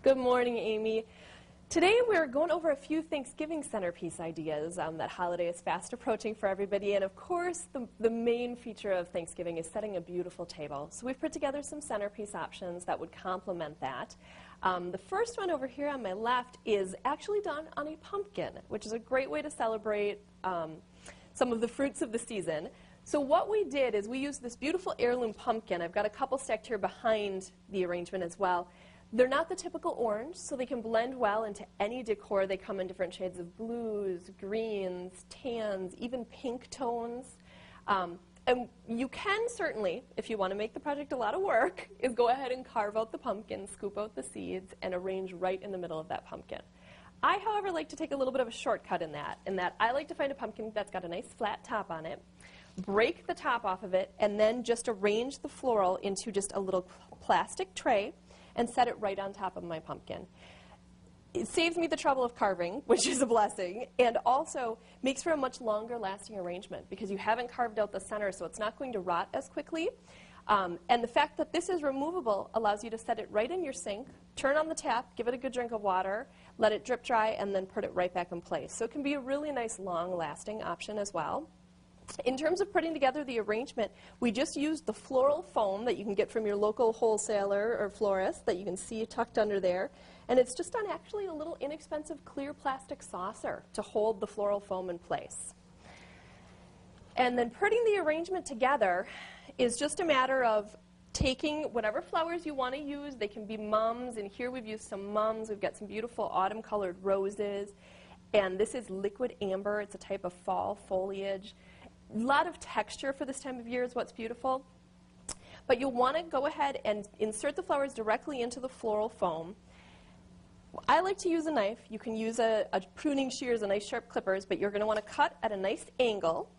Good morning, Amy. Today we're going over a few Thanksgiving centerpiece ideas. That holiday is fast approaching for everybody, and of course the main feature of Thanksgiving is setting a beautiful table. So we've put together some centerpiece options that would complement that. The first one over here on my left is actually done on a pumpkin, which is a great way to celebrate some of the fruits of the season. So what we did is we used this beautiful heirloom pumpkin. I've got a couple stacked here behind the arrangement as well. They're not the typical orange, so they can blend well into any decor. They come in different shades of blues, greens, tans, even pink tones. And you can certainly, if you want to make the project a lot of work, is go ahead and carve out the pumpkin, scoop out the seeds, and arrange right in the middle of that pumpkin. I, however, like to take a little bit of a shortcut in that I like to find a pumpkin that's got a nice flat top on it, break the top off of it, and then just arrange the floral into just a little plastic tray and set it right on top of my pumpkin. It saves me the trouble of carving, which is a blessing, and also makes for a much longer lasting arrangement because you haven't carved out the center, so it's not going to rot as quickly. And the fact that this is removable allows you to set it right in your sink, turn on the tap, give it a good drink of water, let it drip dry, and then put it right back in place. So it can be a really nice long-lasting option as well. In terms of putting together the arrangement, we just used the floral foam that you can get from your local wholesaler or florist that you can see tucked under there. And it's just on actually a little inexpensive clear plastic saucer to hold the floral foam in place. And then putting the arrangement together is just a matter of taking whatever flowers you want to use. They can be mums, and here we've used some mums. We've got some beautiful autumn-colored roses. And this is liquid amber. It's a type of fall foliage. A lot of texture for this time of year is what's beautiful. But you'll want to go ahead and insert the flowers directly into the floral foam. I like to use a knife. You can use a pruning shears, a nice sharp clippers, but you're going to want to cut at a nice angle.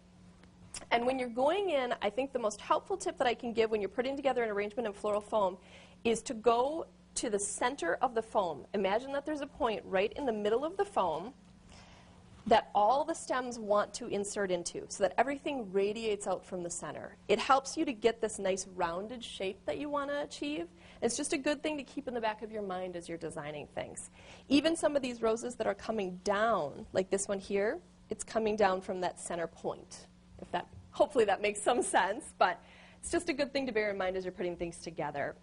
And when you're going in, I think the most helpful tip that I can give when you're putting together an arrangement in floral foam is to go to the center of the foam. Imagine that there's a point right in the middle of the foam that all the stems want to insert into so that everything radiates out from the center. It helps you to get this nice rounded shape that you want to achieve. It's just a good thing to keep in the back of your mind as you're designing things. Even some of these roses that are coming down, like this one here, it's coming down from that center point. Hopefully that makes some sense, but it's just a good thing to bear in mind as you're putting things together.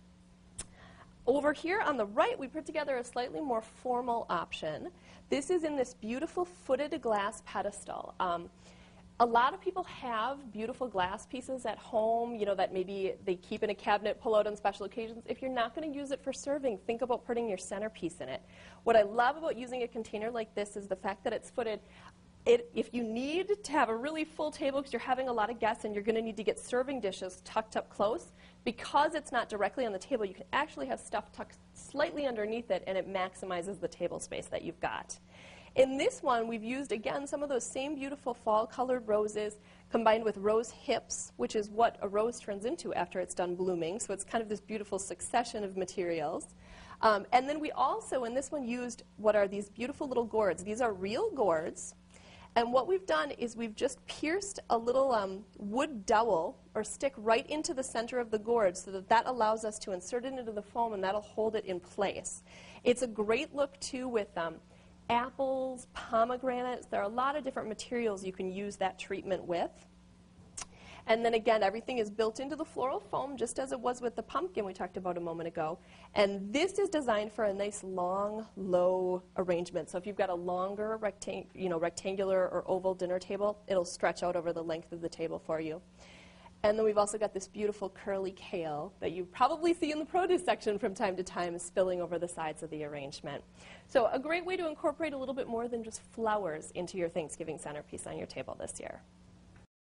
Over here on the right, we put together a slightly more formal option. This is in this beautiful footed glass pedestal. A lot of people have beautiful glass pieces at home, you know, that maybe they keep in a cabinet, pull out on special occasions. If you're not going to use it for serving, think about putting your centerpiece in it. What I love about using a container like this is the fact that it's footed. If you need to have a really full table because you're having a lot of guests and you're going to need to get serving dishes tucked up close, because it's not directly on the table, you can actually have stuff tucked slightly underneath it, and it maximizes the table space that you've got. In this one, we've used, again, some of those same beautiful fall-colored roses combined with rose hips, which is what a rose turns into after it's done blooming. So it's kind of this beautiful succession of materials. And then we also, in this one, used what are these beautiful little gourds. These are real gourds. And what we've done is we've just pierced a little wood dowel or stick right into the center of the gourd so that that allows us to insert it into the foam, and that'll hold it in place. It's a great look, too, with apples, pomegranates. There are a lot of different materials you can use that treatment with. And then again, everything is built into the floral foam, just as it was with the pumpkin we talked about a moment ago. And this is designed for a nice long, low arrangement. So if you've got a longer rectangular or oval dinner table, it'll stretch out over the length of the table for you. And then we've also got this beautiful curly kale that you probably see in the produce section from time to time spilling over the sides of the arrangement. So a great way to incorporate a little bit more than just flowers into your Thanksgiving centerpiece on your table this year.